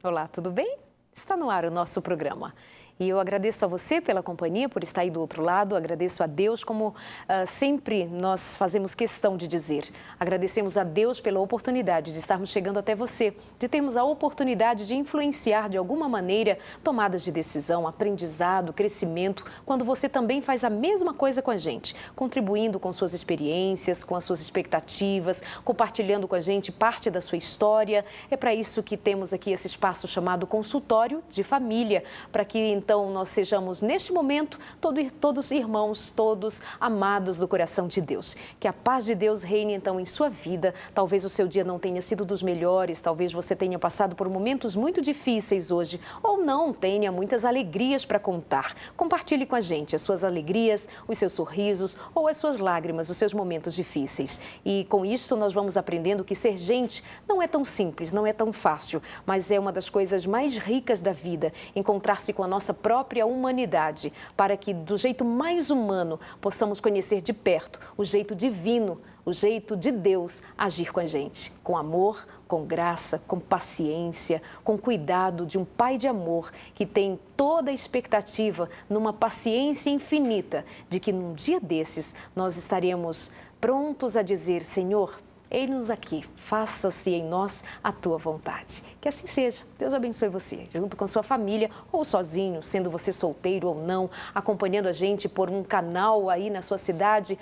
Olá, tudo bem? Está no ar o nosso programa. E eu agradeço a você pela companhia, por estar aí do outro lado. Agradeço a Deus, como sempre nós fazemos questão de dizer. Agradecemos a Deus pela oportunidade de estarmos chegando até você, de termos a oportunidade de influenciar de alguma maneira tomadas de decisão, aprendizado, crescimento, quando você também faz a mesma coisa com a gente, contribuindo com suas experiências, com as suas expectativas, compartilhando com a gente parte da sua história. É para isso que temos aqui esse espaço chamado Consultório de Família, para que então nós sejamos neste momento todos irmãos, todos amados do coração de Deus. Que a paz de Deus reine então em sua vida. Talvez o seu dia não tenha sido dos melhores, talvez você tenha passado por momentos muito difíceis hoje, ou não tenha muitas alegrias para contar. Compartilhe com a gente as suas alegrias, os seus sorrisos ou as suas lágrimas, os seus momentos difíceis. E com isso nós vamos aprendendo que ser gente não é tão simples, não é tão fácil, mas é uma das coisas mais ricas da vida, encontrar-se com a nossa própria humanidade, para que do jeito mais humano possamos conhecer de perto o jeito divino, o jeito de Deus agir com a gente, com amor, com graça, com paciência, com cuidado de um Pai de amor que tem toda a expectativa, numa paciência infinita, de que num dia desses nós estaremos prontos a dizer: Senhor, eis-nos aqui, faça-se em nós a tua vontade. Que assim seja. Deus abençoe você, junto com sua família, ou sozinho, sendo você solteiro ou não, acompanhando a gente por um canal aí na sua cidade,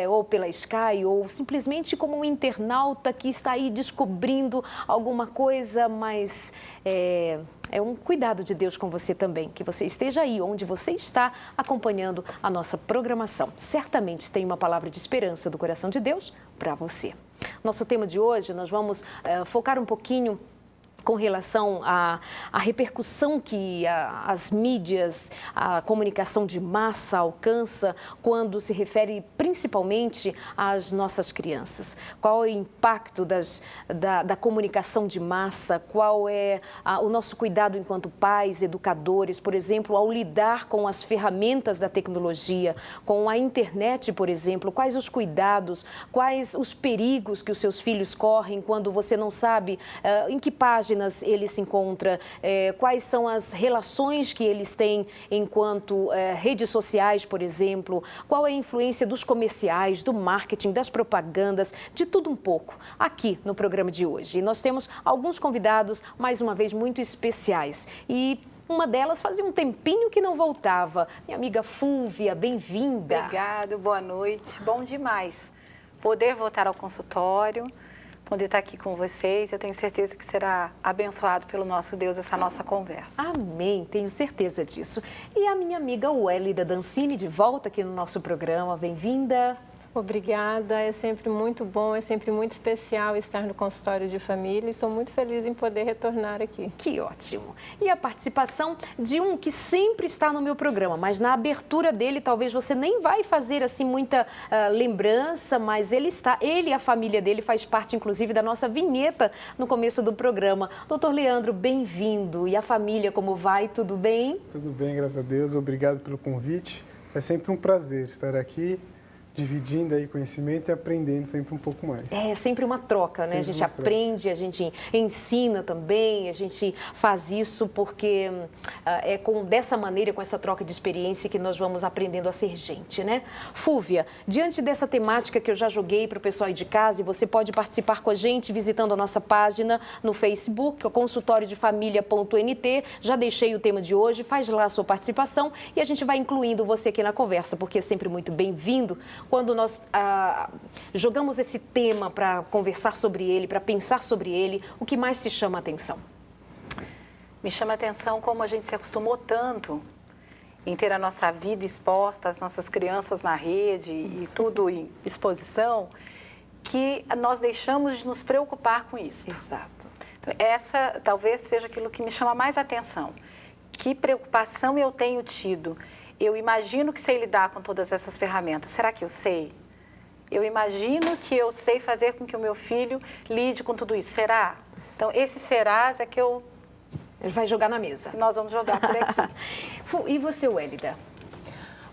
ou pela Sky, ou simplesmente como um internauta que está aí descobrindo alguma coisa, mas é um cuidado de Deus com você também, que você esteja aí onde você está acompanhando a nossa programação. Certamente tem uma palavra de esperança do coração de Deus para você. Nosso tema de hoje, nós vamos focar um pouquinho com relação à repercussão que as mídias, a comunicação de massa alcança quando se refere principalmente às nossas crianças. Qual é o impacto da comunicação de massa? Qual é o nosso cuidado enquanto pais, educadores, por exemplo, ao lidar com as ferramentas da tecnologia, com a internet, por exemplo? Quais os cuidados, quais os perigos que os seus filhos correm quando você não sabe em que página ele se encontra, quais são as relações que eles têm enquanto redes sociais, por exemplo, qual é a influência dos comerciais, do marketing, das propagandas, de tudo um pouco, aqui no programa de hoje. E nós temos alguns convidados, mais uma vez, muito especiais. E uma delas fazia um tempinho que não voltava. Minha amiga Fúvia, bem-vinda. Obrigada, boa noite. Bom demais poder voltar ao consultório, poder estar aqui com vocês. Eu tenho certeza que será abençoado pelo nosso Deus essa nossa conversa. Amém, tenho certeza disso. E a minha amiga Wélida Dancini, de volta aqui no nosso programa. Bem-vinda. Obrigada, é sempre muito bom, é sempre muito especial estar no consultório de família e sou muito feliz em poder retornar aqui. Que ótimo! E a participação de um que sempre está no meu programa, mas na abertura dele talvez você nem vai fazer assim muita lembrança, mas ele e a família dele faz parte inclusive da nossa vinheta no começo do programa. Doutor Leandro, bem-vindo. E a família, como vai? Tudo bem? Tudo bem, graças a Deus. Obrigado pelo convite. É sempre um prazer estar aqui, dividindo aí conhecimento e aprendendo sempre um pouco mais. É sempre uma troca, né? Sempre a gente uma troca. aprende, a gente ensina também, a gente faz isso porque é dessa maneira, com essa troca de experiência, que nós vamos aprendendo a ser gente, né? Fúvia, diante dessa temática que eu já joguei para o pessoal aí de casa, e você pode participar com a gente visitando a nossa página no Facebook, consultoriodefamilia.nt, já deixei o tema de hoje, faz lá a sua participação e a gente vai incluindo você aqui na conversa, porque é sempre muito bem-vindo quando nós jogamos esse tema para conversar sobre ele, para pensar sobre ele. O que mais te chama a atenção? Me chama a atenção como a gente se acostumou tanto em ter a nossa vida exposta, as nossas crianças na rede e tudo em exposição, que nós deixamos de nos preocupar com isso. Exato. Então, essa talvez seja aquilo que me chama mais atenção. Que preocupação eu tenho tido? Eu imagino que sei lidar com todas essas ferramentas. Será que eu sei? Eu imagino que eu sei fazer com que o meu filho lide com tudo isso. Será? Então, esse serás é que Ele vai jogar na mesa. nós vamos jogar por aqui. E você, Wélida?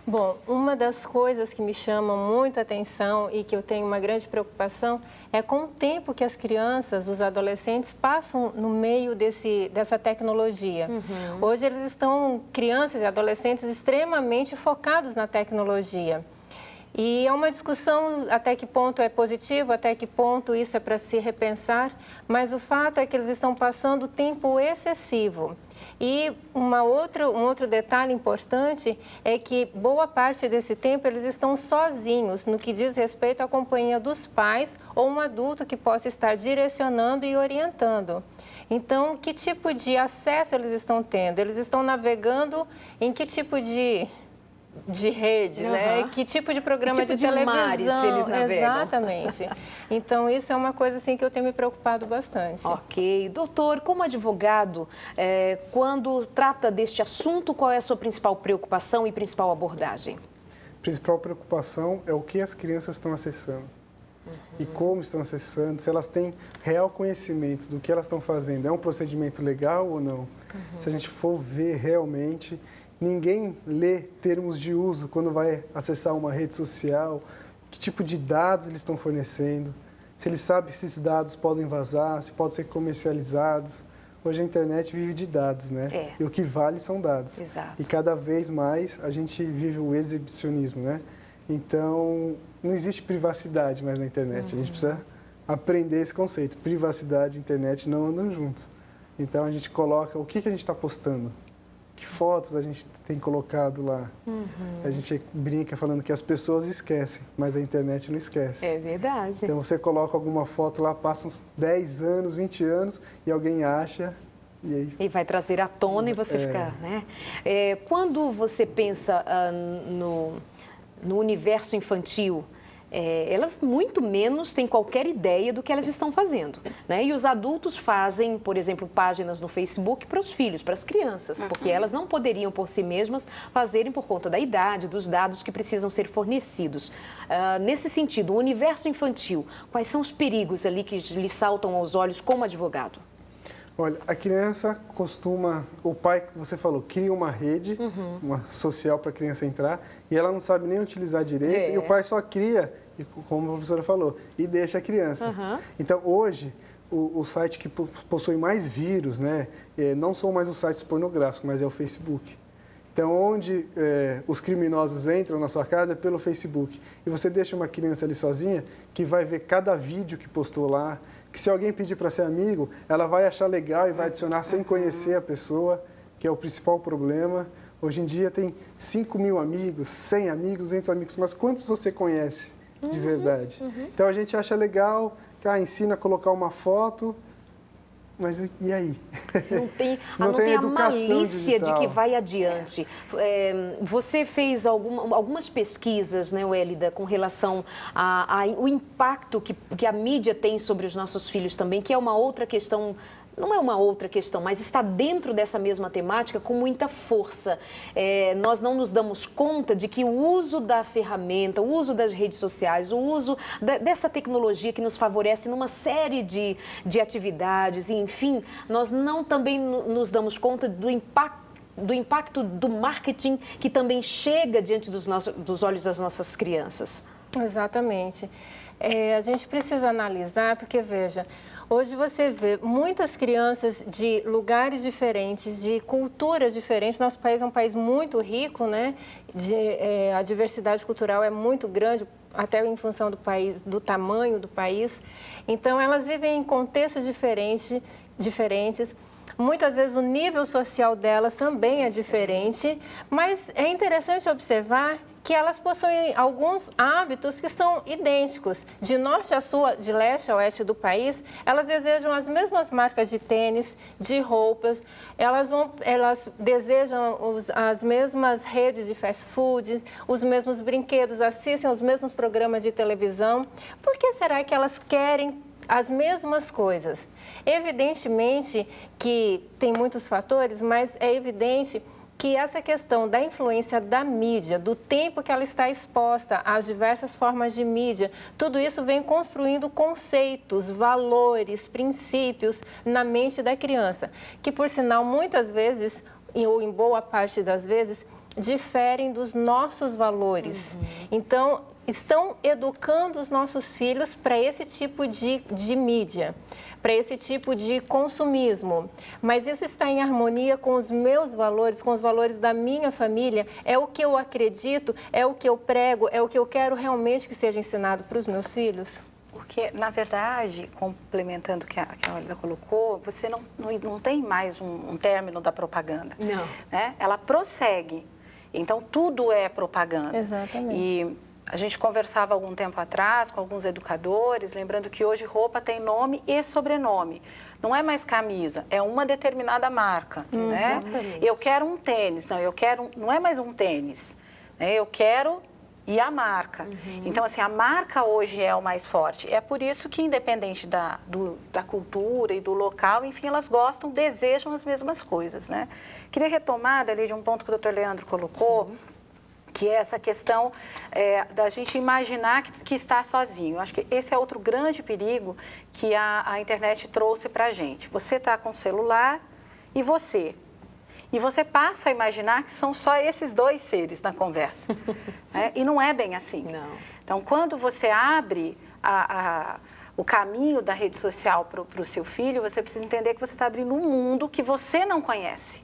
Bom, uma das coisas que me chama muita atenção e que eu tenho uma grande preocupação é com o tempo que as crianças, os adolescentes, passam no meio dessa tecnologia. Hoje eles estão, crianças e adolescentes, extremamente focados na tecnologia. E é uma discussão até que ponto é positivo, até que ponto isso é para se repensar, mas o fato é que eles estão passando tempo excessivo. E um outro detalhe importante é que boa parte desse tempo eles estão sozinhos no que diz respeito à companhia dos pais ou um adulto que possa estar direcionando e orientando. Então, que tipo de acesso eles estão tendo? Eles estão navegando em que tipo de rede, né? Que tipo de programa de televisão? Mares eles navegam. Exatamente. Então, isso é uma coisa assim que eu tenho me preocupado bastante. Ok. Doutor, como advogado, quando trata deste assunto, qual é a sua principal preocupação e principal abordagem? A principal preocupação é o que as crianças estão acessando. E como estão acessando, se elas têm real conhecimento do que elas estão fazendo. É um procedimento legal ou não? Se a gente for ver realmente... Ninguém lê termos de uso quando vai acessar uma rede social, que tipo de dados eles estão fornecendo, se eles sabem se esses dados podem vazar, se podem ser comercializados. Hoje a internet vive de dados, né? E o que vale são dados. Exato. E cada vez mais a gente vive o exibicionismo, né? Então, não existe privacidade mais na internet. A gente precisa aprender esse conceito. Privacidade e internet não andam juntos. Então, a gente coloca o que a gente está postando. Que fotos a gente tem colocado lá. A gente brinca falando que as pessoas esquecem, mas a internet não esquece. É verdade. Então você coloca alguma foto lá, passa uns 10 anos, 20 anos e alguém acha e aí... E vai trazer à tona e você fica, né? Quando você pensa no universo infantil, elas muito menos têm qualquer ideia do que elas estão fazendo, né? E os adultos fazem, por exemplo, páginas no Facebook para os filhos, para as crianças, porque elas não poderiam por si mesmas fazerem por conta da idade, dos dados que precisam ser fornecidos. Nesse sentido, o universo infantil, quais são os perigos ali que lhe saltam aos olhos como advogado? Olha, a criança costuma, o pai que você falou, cria uma rede, uma social para a criança entrar, e ela não sabe nem utilizar direito, e o pai só cria, como a professora falou, e deixa a criança. Então, hoje, o site que possui mais vírus, né, não são mais os sites pornográficos, mas é o Facebook. Então, onde os criminosos entram na sua casa é pelo Facebook. E você deixa uma criança ali sozinha, que vai ver cada vídeo que postou lá, que se alguém pedir para ser amigo, ela vai achar legal e vai adicionar sem conhecer a pessoa, que é o principal problema. Hoje em dia tem 5 mil amigos, 100 amigos, 200 amigos, mas quantos você conhece de verdade? Então, a gente acha legal, ensina a colocar uma foto... Mas e aí? Não tem a malícia digital. de que vai adiante. Você fez algumas pesquisas, né, Wélida, com relação ao impacto que a mídia tem sobre os nossos filhos também, que é uma outra questão. Não é uma outra questão, mas está dentro dessa mesma temática com muita força. Nós não nos damos conta de que o uso da ferramenta, o uso das redes sociais, o uso dessa tecnologia que nos favorece numa série de atividades, e, enfim, nós não também nos damos conta do impacto do marketing que também chega diante dos olhos das nossas crianças. Exatamente. A gente precisa analisar, porque, veja, hoje você vê muitas crianças de lugares diferentes, de culturas diferentes. Nosso país é um país muito rico, né? A diversidade cultural é muito grande, até em função do tamanho do país. Então, elas vivem em contextos diferentes. Muitas vezes o nível social delas também é diferente, mas é interessante observar que elas possuem alguns hábitos que são idênticos. De norte a sul, de leste a oeste do país, elas desejam as mesmas marcas de tênis, de roupas, elas desejam as mesmas redes de fast food, os mesmos brinquedos, assistem aos mesmos programas de televisão. Por que será que elas querem as mesmas coisas? Evidentemente que tem muitos fatores, mas é evidente que essa questão da influência da mídia, do tempo que ela está exposta às diversas formas de mídia, tudo isso vem construindo conceitos, valores, princípios na mente da criança, que, por sinal, muitas vezes, ou em boa parte das vezes, diferem dos nossos valores. Então, estão educando os nossos filhos para esse tipo de mídia, para esse tipo de consumismo. Mas isso está em harmonia com os meus valores, com os valores da minha família, é o que eu acredito, é o que eu prego, é o que eu quero realmente que seja ensinado para os meus filhos? Porque, na verdade, complementando o que a Olga colocou, você não tem mais um término da propaganda. Não. Né? Ela prossegue. Então, tudo é propaganda. Exatamente. E a gente conversava algum tempo atrás com alguns educadores, lembrando que hoje roupa tem nome e sobrenome. Não é mais camisa, é uma determinada marca. Né? Eu quero um tênis, não é mais um tênis. Né? Eu quero... e a marca. Então, assim, a marca hoje é o mais forte. É por isso que, independente da cultura e do local, enfim, elas gostam, desejam as mesmas coisas, né? Queria retomar ali de um ponto que o Dr. Leandro colocou, que é essa questão da gente imaginar que está sozinho. Acho que esse é outro grande perigo que a internet trouxe para a gente. Você está com o celular e você... E você passa a imaginar que são só esses dois seres na conversa. Né? E não é bem assim. Não. Então, quando você abre o caminho da rede social para o seu filho, você precisa entender que você está abrindo um mundo que você não conhece.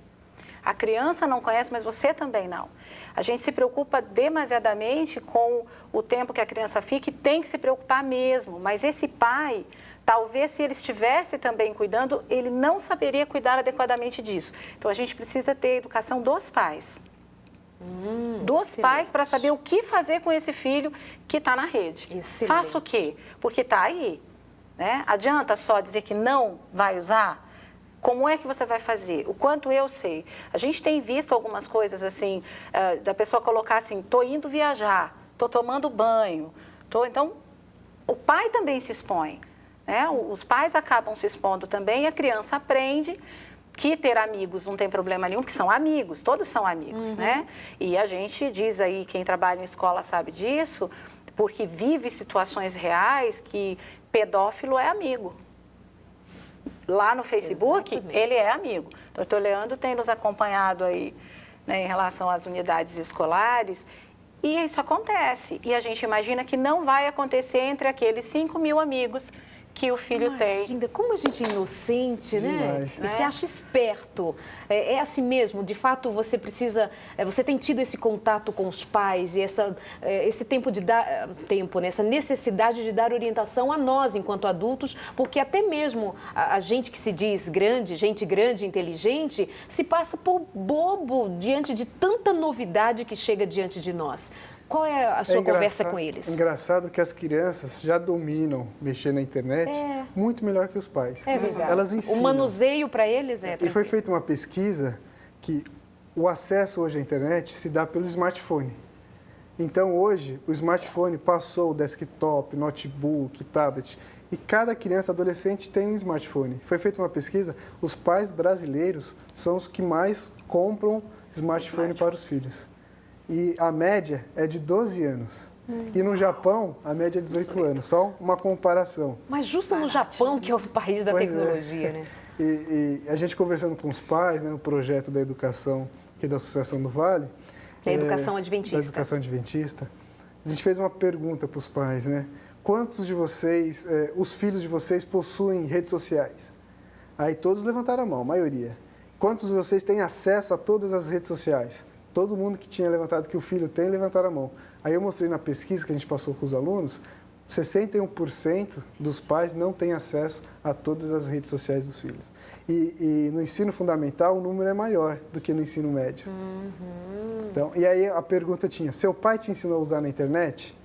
A criança não conhece, mas você também não. A gente se preocupa demasiadamente com o tempo que a criança fica e tem que se preocupar mesmo. Mas esse pai... talvez, se ele estivesse também cuidando, ele não saberia cuidar adequadamente disso. Então, a gente precisa ter a educação dos pais. Dos pais para saber o que fazer com esse filho que está na rede. Excelente. Faça o quê? Porque está aí. Né? Adianta só dizer que não vai usar? Como é que você vai fazer? O quanto eu sei? A gente tem visto algumas coisas assim, da pessoa colocar assim, estou indo viajar, estou tomando banho. Então, o pai também se expõe. Né? Os pais acabam se expondo também e a criança aprende que ter amigos não tem problema nenhum, porque são amigos, todos são amigos, né? E a gente diz aí, quem trabalha em escola sabe disso, porque vive situações reais que pedófilo é amigo. Lá no Facebook, exatamente, ele é amigo. O Dr. Leandro tem nos acompanhado aí, né, em relação às unidades escolares, e isso acontece. E a gente imagina que não vai acontecer entre aqueles 5.000 amigos que o filho tem. Como a gente é inocente, né? Demais. E se acha esperto. É assim mesmo, de fato, você precisa... Você tem tido esse contato com os pais e esse tempo de dar... né? Essa necessidade de dar orientação a nós, enquanto adultos, porque até mesmo a gente que se diz grande, gente grande, inteligente, se passa por bobo diante de tanta novidade que chega diante de nós. Qual é a sua conversa com eles? É engraçado que as crianças já dominam mexer na internet muito melhor que os pais. É verdade. Elas ensinam. O manuseio para eles é... E foi feita uma pesquisa que o acesso hoje à internet se dá pelo smartphone. Então, hoje, o smartphone passou o desktop, notebook, tablet, e cada criança, adolescente tem um smartphone. Foi feita uma pesquisa, os pais brasileiros são os que mais compram smartphone para os filhos. E a média é de 12 anos. E no Japão, a média é 18 anos. Só uma comparação. Mas justo no Japão, que é o país da tecnologia, né? E a gente conversando com os pais, né, no projeto da educação aqui da Associação do Vale. Da educação adventista. Da educação adventista. A gente fez uma pergunta para os pais, né? Quantos de vocês, os filhos de vocês possuem redes sociais? Aí todos levantaram a mão, a maioria. Quantos de vocês têm acesso a todas as redes sociais? Todo mundo que tinha levantado, que o filho tem, levantaram a mão. Aí eu mostrei na pesquisa que a gente passou com os alunos, 61% dos pais não têm acesso a todas as redes sociais dos filhos. E no ensino fundamental, o número é maior do que no ensino médio. Então, e aí a pergunta tinha, seu pai te ensinou a usar na internet?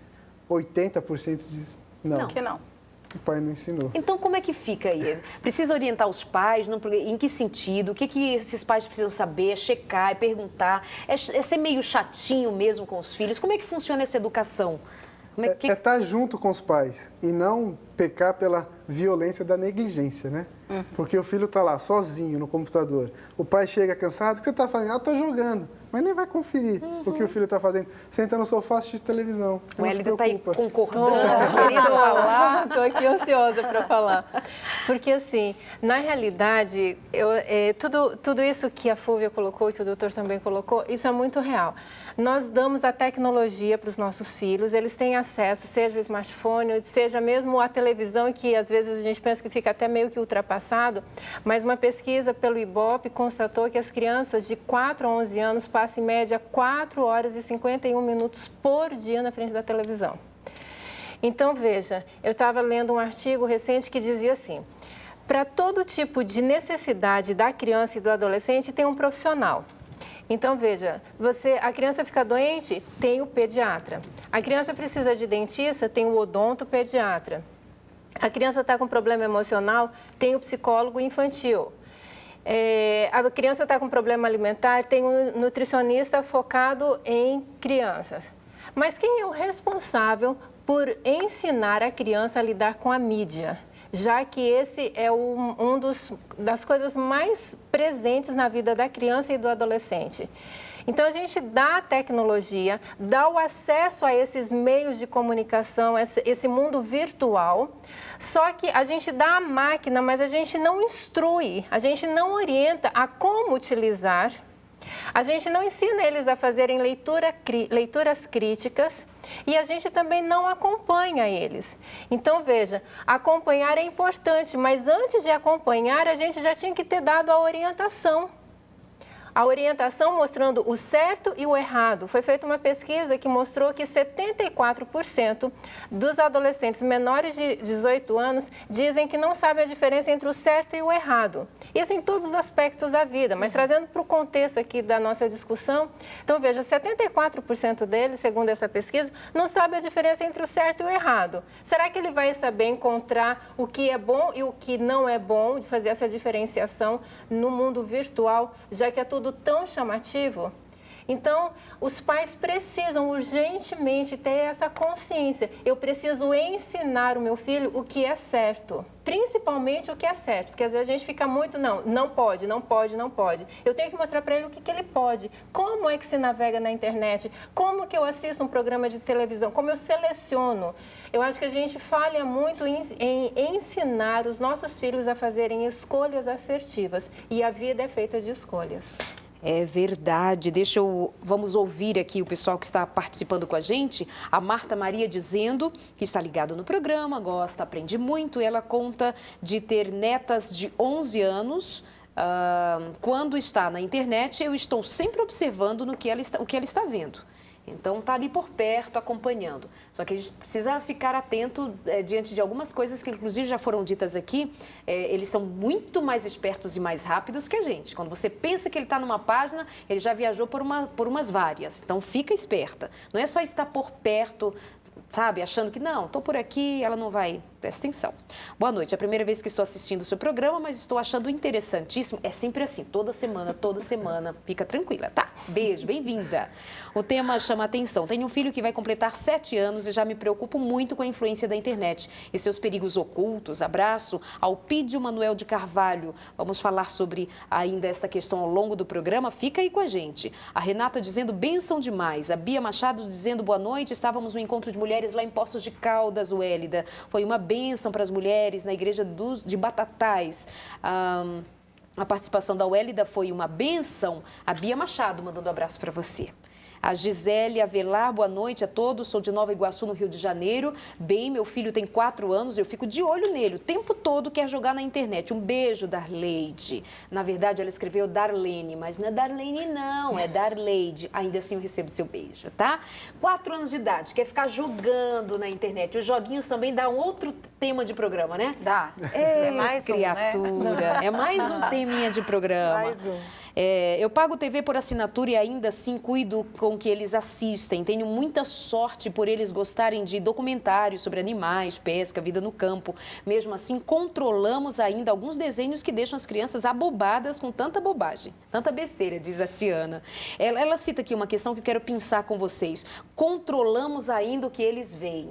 80% diz não. Não, que não. O pai não ensinou. Então, como é que fica aí? Precisa orientar os pais? Em que sentido? O que esses pais precisam saber? É checar, é perguntar? É ser meio chatinho mesmo com os filhos? Como é que funciona essa educação? É estar junto com os pais e não pecar pela violência da negligência, né? Porque o filho está lá sozinho no computador. O pai chega cansado, o que você está fazendo? Ah, estou jogando. Mas nem vai conferir o que o filho está fazendo. Senta no sofá, assiste televisão. O Hélida está aí concordando, querendo falar. Estou aqui ansiosa para falar. Porque, assim, na realidade, tudo isso que a Fúvia colocou e que o doutor também colocou, isso é muito real. Nós damos a tecnologia para os nossos filhos, eles têm acesso, seja o smartphone, seja mesmo a televisão, que às vezes a gente pensa que fica até meio que ultrapassado, mas uma pesquisa pelo Ibope constatou que as crianças de 4 a 11 anos passam em média 4 horas e 51 minutos por dia na frente da televisão. Então, veja, eu estava lendo um artigo recente que dizia assim, para todo tipo de necessidade da criança e do adolescente tem um profissional. Então, veja, a criança fica doente, tem o pediatra. A criança precisa de dentista, tem o odontopediatra. A criança está com problema emocional, tem o psicólogo infantil. A criança está com problema alimentar, tem um nutricionista focado em crianças. Mas quem é o responsável por ensinar a criança a lidar com a mídia? Já que esse é das coisas mais presentes na vida da criança e do adolescente. Então, a gente dá a tecnologia, dá o acesso a esses meios de comunicação, esse mundo virtual, só que a gente dá a máquina, mas a gente não instrui, a gente não orienta a como utilizar, a gente não ensina eles a fazerem leituras críticas e a gente também não acompanha eles. Então, veja, acompanhar é importante, mas antes de acompanhar, a gente já tinha que ter dado a orientação. A orientação mostrando o certo e o errado. Foi feita uma pesquisa que mostrou que 74% dos adolescentes menores de 18 anos dizem que não sabem a diferença entre o certo e o errado. Isso em todos os aspectos da vida, mas trazendo para o contexto aqui da nossa discussão. Então, veja, 74% deles, segundo essa pesquisa, não sabem a diferença entre o certo e o errado. Será que ele vai saber encontrar o que é bom e o que não é bom, de fazer essa diferenciação no mundo virtual, já que é tudo tão chamativo? Então, os pais precisam urgentemente ter essa consciência. Eu preciso ensinar o meu filho o que é certo, principalmente o que é certo, porque às vezes a gente fica muito, não pode. Eu tenho que mostrar para ele o que ele pode, como é que se navega na internet, como que eu assisto um programa de televisão, como eu seleciono. Eu acho que a gente falha muito em ensinar os nossos filhos a fazerem escolhas assertivas, e a vida é feita de escolhas. É verdade. Vamos ouvir aqui o pessoal que está participando com a gente. A Marta Maria dizendo que está ligado no programa, gosta, aprende muito. Ela conta de ter netas de 11 anos. Quando está na internet, eu estou sempre observando o que ela está vendo. Então, está ali por perto, acompanhando. Só que a gente precisa ficar atento diante de algumas coisas que, inclusive, já foram ditas aqui. Eles são muito mais espertos e mais rápidos que a gente. Quando você pensa que ele está numa página, ele já viajou por umas várias. Então, fica esperta. Não é só estar por perto, sabe, achando que, não, estou por aqui, ela não vai... Presta atenção. Boa noite. É a primeira vez que estou assistindo o seu programa, mas estou achando interessantíssimo. É sempre assim, toda semana. Fica tranquila, tá? Beijo, bem-vinda. O tema chama atenção. Tenho um filho que vai completar 7 anos e já me preocupo muito com a influência da internet e seus perigos ocultos. Abraço ao Pídio Manuel de Carvalho. Vamos falar sobre ainda esta questão ao longo do programa. Fica aí com a gente. A Renata dizendo bênção demais. A Bia Machado dizendo boa noite. Estávamos no encontro de mulheres lá em Poços de Caldas, Hélida. Foi uma bênção para as mulheres na igreja de Batatais. A participação da Hélida foi uma bênção. A Bia Machado mandando um abraço para você. A Gisele Avelar, boa noite a todos. Sou de Nova Iguaçu, no Rio de Janeiro. Bem, meu filho tem 4 anos, eu fico de olho nele. O tempo todo quer jogar na internet. Um beijo, Darleide. Na verdade, ela escreveu Darlene, mas não é Darlene, não. É Darleide. Ainda assim, eu recebo seu beijo, tá? 4 anos de idade, quer ficar jogando na internet. Os joguinhos também dá um outro tema de programa, né? Dá. É mais criatura. Né? É mais um teminha de programa. Mais um. Eu pago TV por assinatura e ainda assim cuido com que eles assistem. Tenho muita sorte por eles gostarem de documentários sobre animais, pesca, vida no campo. Mesmo assim, controlamos ainda alguns desenhos que deixam as crianças abobadas com tanta bobagem, tanta besteira, diz a Tiana. Ela cita aqui uma questão que eu quero pensar com vocês. Controlamos ainda o que eles veem.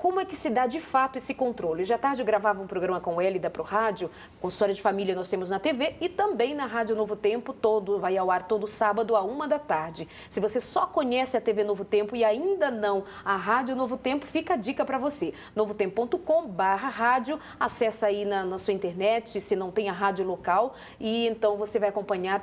como é que se dá de fato esse controle? Hoje à tarde eu gravava um programa com ele da Pro Rádio, com História de Família nós temos na TV e também na Rádio Novo Tempo, vai ao ar todo sábado à 1h. Se você só conhece a TV Novo Tempo e ainda não a Rádio Novo Tempo, fica a dica para você. novotempo.com/rádio, acessa aí na sua internet, se não tem a rádio local, e então você vai acompanhar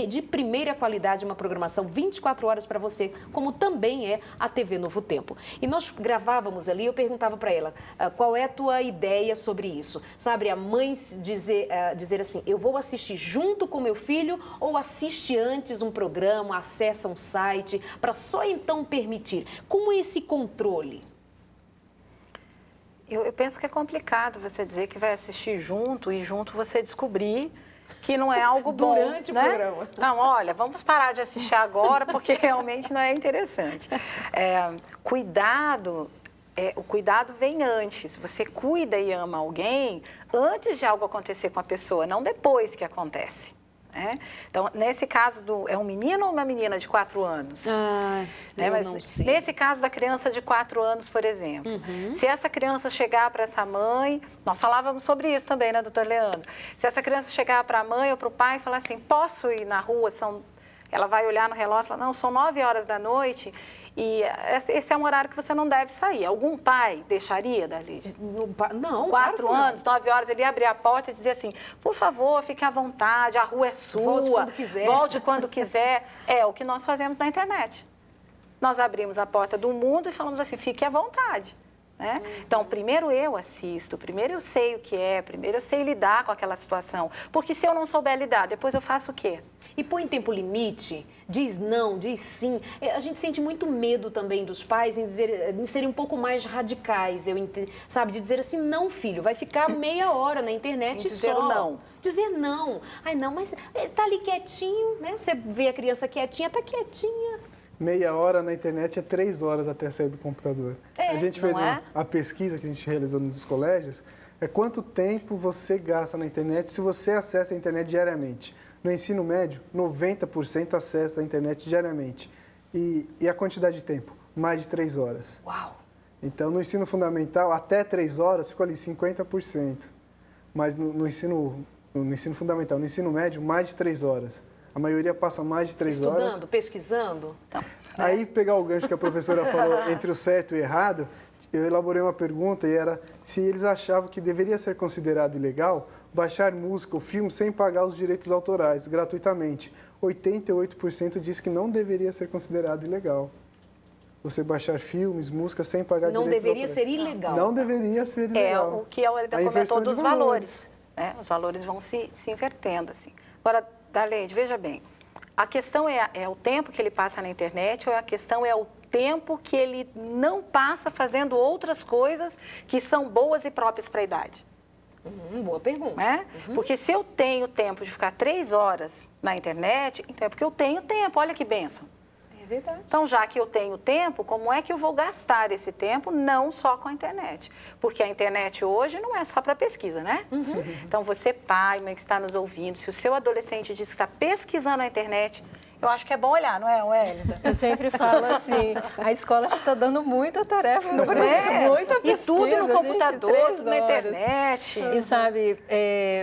de primeira qualidade uma programação 24 horas para você, como também é a TV Novo Tempo. E nós gravávamos ali, eu perguntava para ela, qual é a tua ideia sobre isso? Sabe, a mãe dizer assim, eu vou assistir junto com meu filho ou assiste antes um programa, acessa um site, para só então permitir. Como é esse controle? Eu penso que é complicado você dizer que vai assistir junto e junto você descobrir que não é algo bom. Durante o programa. Não, olha, vamos parar de assistir agora porque realmente não é interessante. O cuidado vem antes. Você cuida e ama alguém antes de algo acontecer com a pessoa, não depois que acontece. Então, nesse caso, é um menino ou uma menina de 4 anos? Eu não sei. Nesse caso da criança de 4 anos, por exemplo, se essa criança chegar para essa mãe, nós falávamos sobre isso também, né, doutor Leandro? Se essa criança chegar para a mãe ou para o pai e falar assim, posso ir na rua? Ela vai olhar no relógio e falar, não, são 9h e esse é um horário que você não deve sair. Algum pai deixaria, Dali? Não, 4 claro anos, 9h, ele ia abrir a porta e dizer assim, por favor, fique à vontade, a rua é sua. Volte quando quiser. Volte quando quiser. É o que nós fazemos na internet. Nós abrimos a porta do mundo e falamos assim, fique à vontade. Então, primeiro eu assisto, primeiro eu sei o que é, primeiro eu sei lidar com aquela situação. Porque se eu não souber lidar, depois eu faço o quê? E põe tempo limite, diz não, diz sim. A gente sente muito medo também dos pais em serem um pouco mais radicais, sabe? De dizer assim, não, filho, vai ficar meia hora na internet dizer só. não. Dizer não. Ai, não, mas ele tá ali quietinho, né? Você vê a criança quietinha, tá quietinha. Meia hora na internet é 3 horas até sair do computador. A gente fez a pesquisa que a gente realizou nos colégios, quanto tempo você gasta na internet se você acessa a internet diariamente. No ensino médio, 90% acessa a internet diariamente. E a quantidade de tempo? Mais de 3 horas. Uau! Então, no ensino fundamental, até 3 horas, ficou ali 50%. Mas no ensino fundamental, no ensino médio, mais de 3 horas. A maioria passa mais de 3 horas. Estudando, pesquisando? Então, Aí, pegar o gancho que a professora falou entre o certo e o errado, eu elaborei uma pergunta e era se eles achavam que deveria ser considerado ilegal baixar música ou filme sem pagar os direitos autorais, gratuitamente. 88% disse que não deveria ser considerado ilegal. Você baixar filmes, música sem pagar direitos autorais. Não deveria ser ilegal. Não deveria ser ilegal. O que a Olida comentou dos valores. Os valores vão se invertendo, assim. Agora, Darlene, veja bem, a questão é o tempo que ele passa na internet ou a questão é o tempo que ele não passa fazendo outras coisas que são boas e próprias para a idade? Boa pergunta. Porque se eu tenho tempo de ficar 3 horas na internet, então é porque eu tenho tempo, olha que bênção. É verdade. Então, já que eu tenho tempo, como é que eu vou gastar esse tempo não só com a internet? Porque a internet hoje não é só para pesquisa, né? Então, você pai, mãe que está nos ouvindo, se o seu adolescente diz que está pesquisando na internet, eu acho que é bom olhar, não é, Wélida? Eu sempre falo assim, a escola está dando muita tarefa, muita pesquisa. E tudo no computador, tudo na internet. E sabe,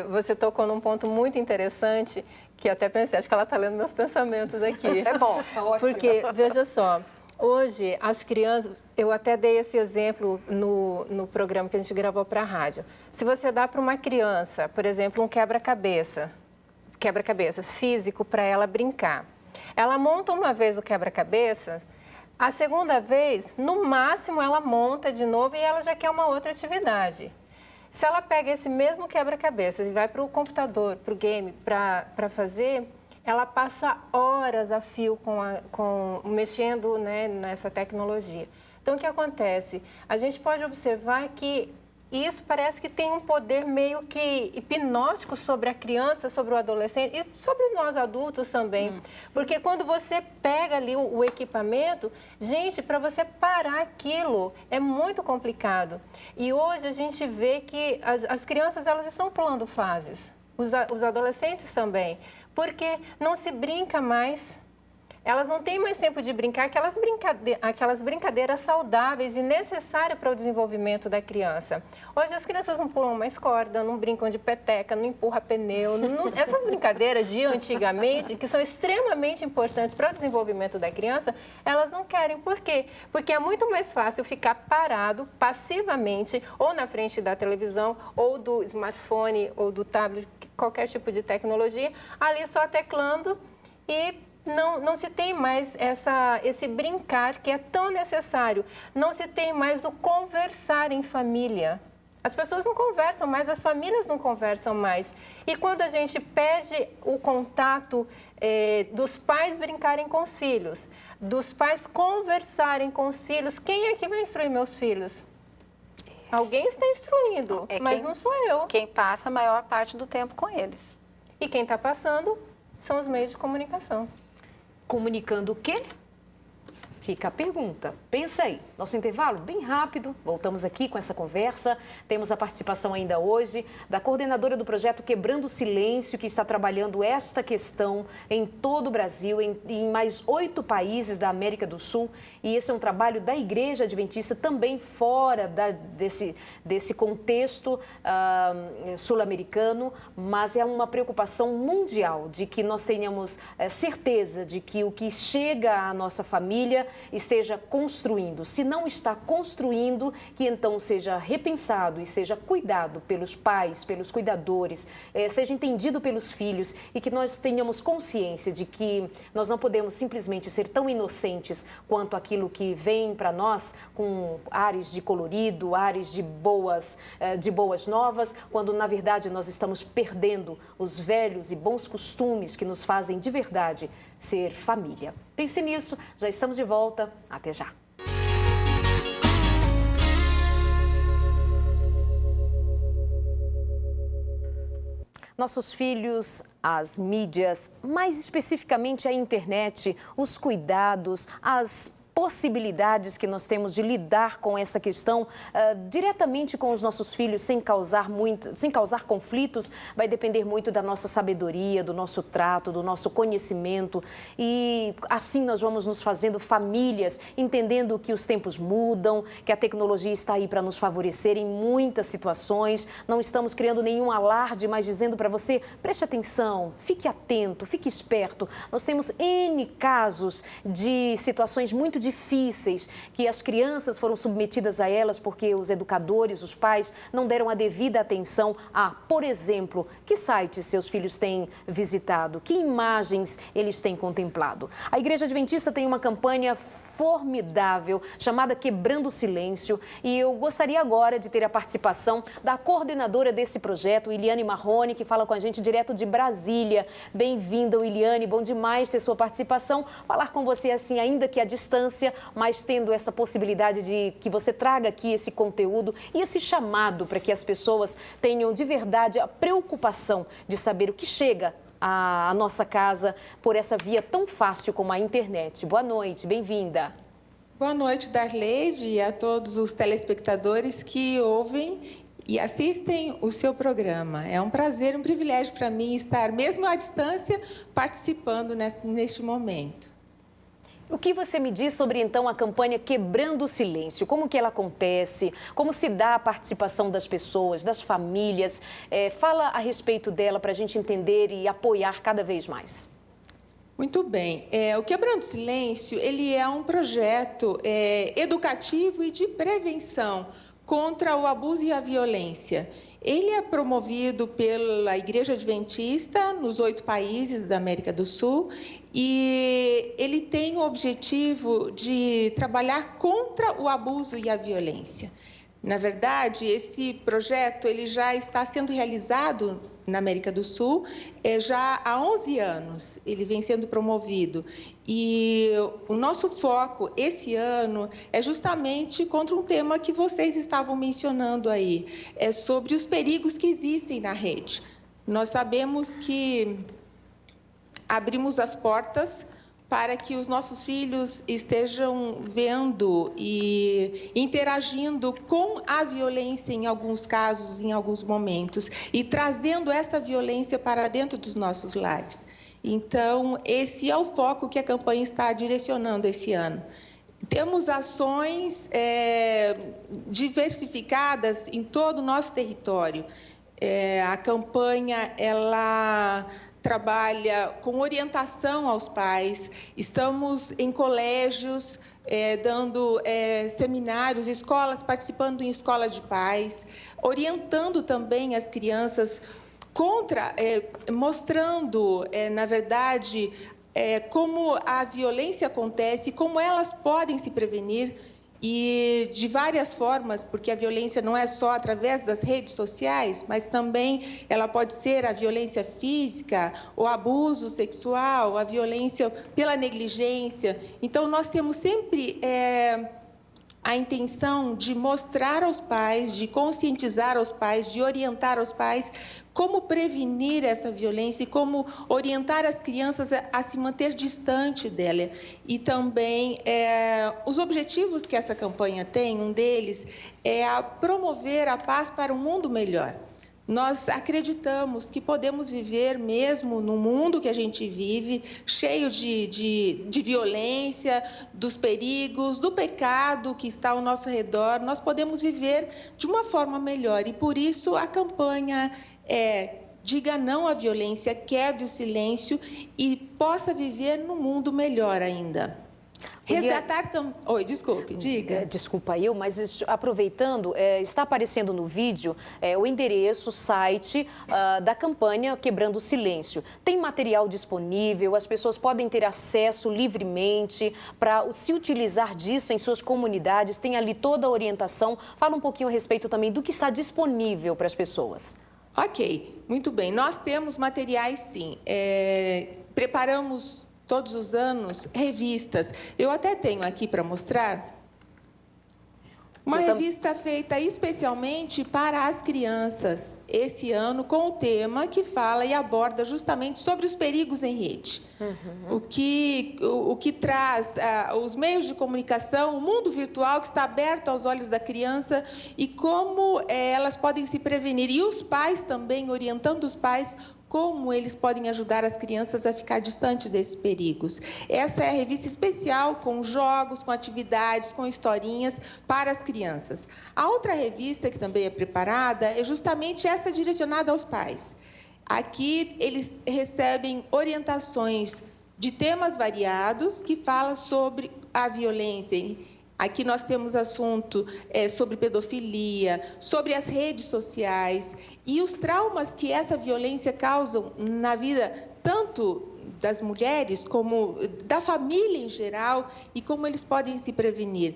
você tocou num ponto muito interessante, que eu até pensei, acho que ela está lendo meus pensamentos aqui. É bom. Porque, veja só, hoje as crianças, eu até dei esse exemplo no programa que a gente gravou para a rádio. Se você dá para uma criança, por exemplo, um quebra-cabeças físico para ela brincar, ela monta uma vez o quebra-cabeças, a segunda vez, no máximo, ela monta de novo e ela já quer uma outra atividade. Se ela pega esse mesmo quebra-cabeças e vai para o computador, para o game, para fazer, ela passa horas a fio mexendo, né, nessa tecnologia. Então, o que acontece? A gente pode observar que isso parece que tem um poder meio que hipnótico sobre a criança, sobre o adolescente e sobre nós adultos também. Porque quando você pega ali o equipamento, gente, para você parar aquilo é muito complicado. E hoje a gente vê que as crianças elas estão pulando fases, os adolescentes também, porque não se brinca mais. Elas não têm mais tempo de brincar aquelas brincadeiras saudáveis e necessárias para o desenvolvimento da criança. Hoje as crianças não pulam mais corda, não brincam de peteca, não empurra pneu. Essas brincadeiras de antigamente, que são extremamente importantes para o desenvolvimento da criança, elas não querem. Por quê? Porque é muito mais fácil ficar parado, passivamente, ou na frente da televisão, ou do smartphone, ou do tablet, qualquer tipo de tecnologia, ali só teclando e não se tem mais esse brincar que é tão necessário. Não se tem mais o conversar em família. As pessoas não conversam mais, as famílias não conversam mais. E quando a gente pede o contato dos pais brincarem com os filhos, dos pais conversarem com os filhos, quem é que vai instruir meus filhos? Alguém está instruindo, mas não sou eu. Quem passa a maior parte do tempo com eles. E quem está passando são os meios de comunicação. Comunicando o quê? Fica a pergunta. Pensa aí. Nosso intervalo bem rápido. Voltamos aqui com essa conversa. Temos a participação ainda hoje da coordenadora do projeto Quebrando o Silêncio, que está trabalhando esta questão em todo o Brasil, em mais 8 países da América do Sul. E esse é um trabalho da Igreja Adventista também fora desse contexto sul-americano, mas é uma preocupação mundial de que nós tenhamos certeza de que o que chega à nossa família esteja construindo. Se não está construindo, que então seja repensado e seja cuidado pelos pais, pelos cuidadores, seja entendido pelos filhos e que nós tenhamos consciência de que nós não podemos simplesmente ser tão inocentes quanto aquilo que vem para nós com ares de colorido, ares de boas novas, quando na verdade nós estamos perdendo os velhos e bons costumes que nos fazem de verdade ser família. Pense nisso, já estamos de volta. Até já. Nossos filhos, as mídias, mais especificamente a internet, os cuidados, as possibilidades que nós temos de lidar com essa questão diretamente com os nossos filhos, sem causar conflitos, vai depender muito da nossa sabedoria, do nosso trato, do nosso conhecimento. E assim nós vamos nos fazendo famílias, entendendo que os tempos mudam, que a tecnologia está aí para nos favorecer em muitas situações. Não estamos criando nenhum alarde, mas dizendo para você, preste atenção, fique atento, fique esperto. Nós temos N casos de situações muito difíceis que as crianças foram submetidas a elas porque os educadores, os pais, não deram a devida atenção a, por exemplo, que sites seus filhos têm visitado, que imagens eles têm contemplado. A Igreja Adventista tem uma campanha formidável chamada Quebrando o Silêncio e eu gostaria agora de ter a participação da coordenadora desse projeto, Iliane Marrone, que fala com a gente direto de Brasília. Bem-vinda, Iliane, bom demais ter sua participação, falar com você assim, ainda que à distância, mas tendo essa possibilidade de que você traga aqui esse conteúdo e esse chamado para que as pessoas tenham de verdade a preocupação de saber o que chega à nossa casa por essa via tão fácil como a internet. Boa noite, bem-vinda. Boa noite, Darleide, e a todos os telespectadores que ouvem e assistem o seu programa. É um prazer, um privilégio para mim estar, mesmo à distância, participando neste momento. O que você me diz sobre, então, a campanha Quebrando o Silêncio? Como que ela acontece? Como se dá a participação das pessoas, das famílias? Fala a respeito dela para a gente entender e apoiar cada vez mais. Muito bem. O Quebrando o Silêncio, ele é um projeto educativo e de prevenção contra o abuso e a violência. Ele é promovido pela Igreja Adventista nos 8 países da América do Sul e ele tem o objetivo de trabalhar contra o abuso e a violência. Na verdade, esse projeto ele já está sendo realizado na América do Sul já há 11 anos. Ele vem sendo promovido. E o nosso foco esse ano é justamente contra um tema que vocês estavam mencionando aí, é sobre os perigos que existem na rede. Nós sabemos que abrimos as portas para que os nossos filhos estejam vendo e interagindo com a violência em alguns casos, em alguns momentos, e trazendo essa violência para dentro dos nossos lares. Então, esse é o foco que a campanha está direcionando esse ano. Temos ações diversificadas em todo o nosso território. A campanha, ela trabalha com orientação aos pais, estamos em colégios, dando seminários, escolas, participando em escola de pais, orientando também as crianças mostrando, na verdade, como a violência acontece, como elas podem se prevenir, e de várias formas, porque a violência não é só através das redes sociais, mas também ela pode ser a violência física, o abuso sexual, a violência pela negligência. Então, nós temos sempre a intenção de mostrar aos pais, de conscientizar aos pais, de orientar aos pais como prevenir essa violência e como orientar as crianças a se manter distante dela. E também os objetivos que essa campanha tem, um deles é promover a paz para um mundo melhor. Nós acreditamos que podemos viver mesmo no mundo que a gente vive, cheio de violência, dos perigos, do pecado que está ao nosso redor. Nós podemos viver de uma forma melhor. E, por isso, a campanha diga não à violência, quebre o silêncio e possa viver num mundo melhor ainda. Resgatar também... Oi, desculpe, diga. Desculpa eu, mas aproveitando, está aparecendo no vídeo o endereço, o site da campanha Quebrando o Silêncio. Tem material disponível, as pessoas podem ter acesso livremente para se utilizar disso em suas comunidades, tem ali toda a orientação. Fala um pouquinho a respeito também do que está disponível para as pessoas. Ok, muito bem. Nós temos materiais, sim. Preparamos todos os anos revistas. Eu até tenho aqui para mostrar uma revista feita especialmente para as crianças, esse ano, com o tema que fala e aborda justamente sobre os perigos em rede. O que traz os meios de comunicação, o mundo virtual que está aberto aos olhos da criança e como elas podem se prevenir. E os pais também, orientando os pais como eles podem ajudar as crianças a ficar distantes desses perigos. Essa é a revista especial com jogos, com atividades, com historinhas para as crianças. A outra revista que também é preparada é justamente essa direcionada aos pais. Aqui eles recebem orientações de temas variados que falam sobre a violência. Aqui nós temos assunto sobre pedofilia, sobre as redes sociais e os traumas que essa violência causa na vida tanto das mulheres como da família em geral e como eles podem se prevenir.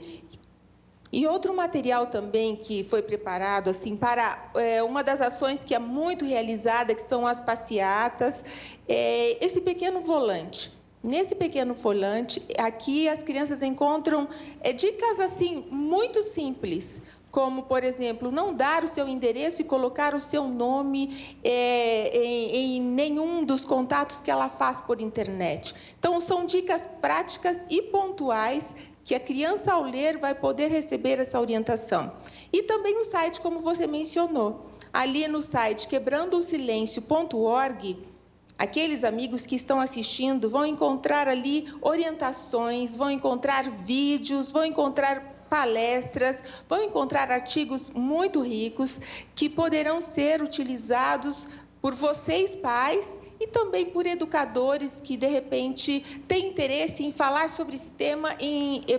E outro material também que foi preparado assim para uma das ações que é muito realizada, que são as passeatas, esse pequeno volante. Nesse pequeno volante, aqui as crianças encontram dicas assim muito simples, como, por exemplo, não dar o seu endereço e colocar o seu nome em nenhum dos contatos que ela faz por internet. Então, são dicas práticas e pontuais que a criança, ao ler, vai poder receber essa orientação. E também o site, como você mencionou. Ali no site quebrandosilencio.org, aqueles amigos que estão assistindo vão encontrar ali orientações, vão encontrar vídeos, vão encontrar palestras, vão encontrar artigos muito ricos que poderão ser utilizados por vocês, pais, e também por educadores que, de repente, têm interesse em falar sobre esse tema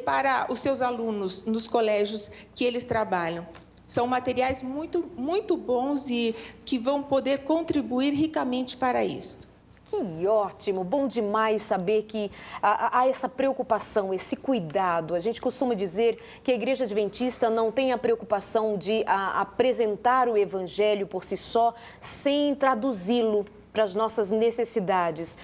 para os seus alunos nos colégios que eles trabalham. São materiais muito, muito bons e que vão poder contribuir ricamente para isso. Que ótimo, bom demais saber que há essa preocupação, esse cuidado. A gente costuma dizer que a Igreja Adventista não tem a preocupação de apresentar o Evangelho por si só, sem traduzi-lo para as nossas necessidades,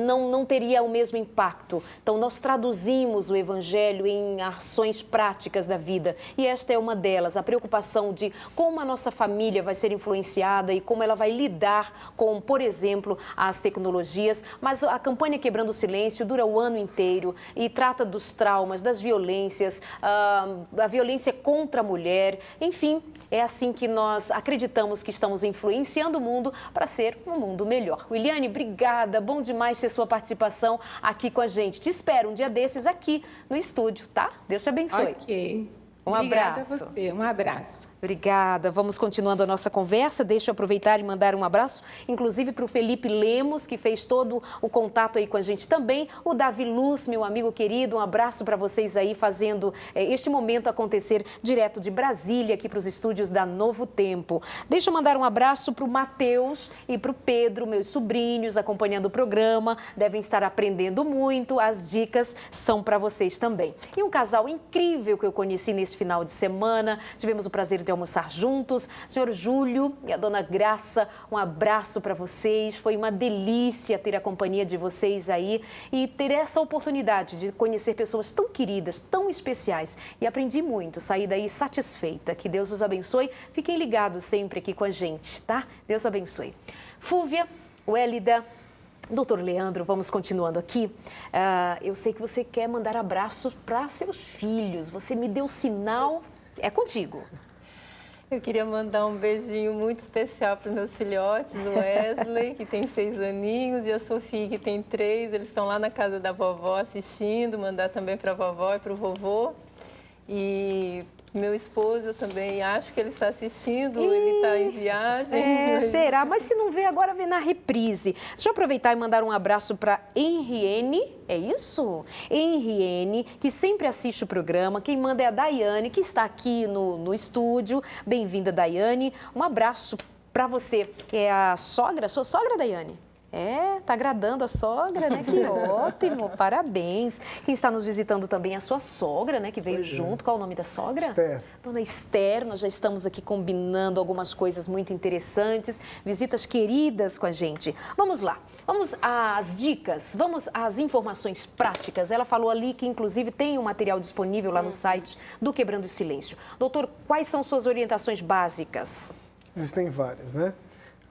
não teria o mesmo impacto. Então, nós traduzimos o Evangelho em ações práticas da vida e esta é uma delas, a preocupação de como a nossa família vai ser influenciada e como ela vai lidar com, por exemplo, as tecnologias. Mas a campanha Quebrando o Silêncio dura o ano inteiro e trata dos traumas, das violências, a violência contra a mulher. Enfim, é assim que nós acreditamos que estamos influenciando o mundo para ser um mundo melhor. Williane, obrigada, bom demais ter sua participação aqui com a gente. Te espero um dia desses aqui no estúdio, tá? Deus te abençoe. Ok. Um Obrigada abraço. a você, um abraço. Obrigada. Vamos continuando a nossa conversa. Deixa eu aproveitar e mandar um abraço, inclusive para o Felipe Lemos, que fez todo o contato aí com a gente também. O Davi Luz, meu amigo querido, um abraço para vocês aí, fazendo este momento acontecer direto de Brasília, aqui para os estúdios da Novo Tempo. Deixa eu mandar um abraço para o Matheus e para o Pedro, meus sobrinhos, acompanhando o programa. Devem estar aprendendo muito. As dicas são para vocês também. E um casal incrível que eu conheci neste final de semana. Tivemos o prazer de almoçar juntos. Senhor Júlio e a dona Graça, um abraço para vocês. Foi uma delícia ter a companhia de vocês aí e ter essa oportunidade de conhecer pessoas tão queridas, tão especiais. E aprendi muito, saí daí satisfeita. Que Deus os abençoe. Fiquem ligados sempre aqui com a gente, tá? Deus abençoe. Fúvia, Wélida, Doutor Leandro, vamos continuando aqui. Eu sei que você quer mandar abraços para seus filhos. Você me deu sinal. É contigo. Eu queria mandar um beijinho muito especial para os meus filhotes, o Wesley, que tem 6 aninhos, e a Sofia, que tem 3. Eles estão lá na casa da vovó assistindo. Mandar também para a vovó e para o vovô. E meu esposo, eu também acho que ele está assistindo, ele está em viagem. Será? Mas se não vê, agora vê na reprise. Deixa eu aproveitar e mandar um abraço para Henriene, é isso? Henriene, que sempre assiste o programa. Quem manda é a Daiane, que está aqui no estúdio. Bem-vinda, Daiane. Um abraço para você. É a sogra, sua sogra, Daiane? Tá agradando a sogra, né? Que ótimo, parabéns. Quem está nos visitando também é a sua sogra, né? Que veio junto. Qual é o nome da sogra? Esther. Dona Esther, nós já estamos aqui combinando algumas coisas muito interessantes, visitas queridas com a gente. Vamos lá, vamos às dicas, vamos às informações práticas. Ela falou ali que, inclusive, tem um material disponível lá no site do Quebrando o Silêncio. Doutor, quais são suas orientações básicas? Existem várias, né?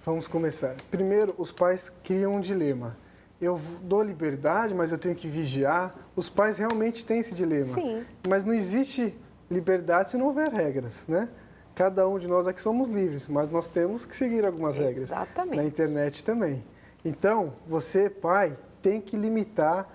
Vamos começar. Primeiro, os pais criam um dilema. Eu dou liberdade, mas eu tenho que vigiar. Os pais realmente têm esse dilema. Sim. Mas não existe liberdade se não houver regras, né? Cada um de nós aqui somos livres, mas nós temos que seguir algumas regras. Exatamente. Na internet também. Então, você, pai, tem que limitar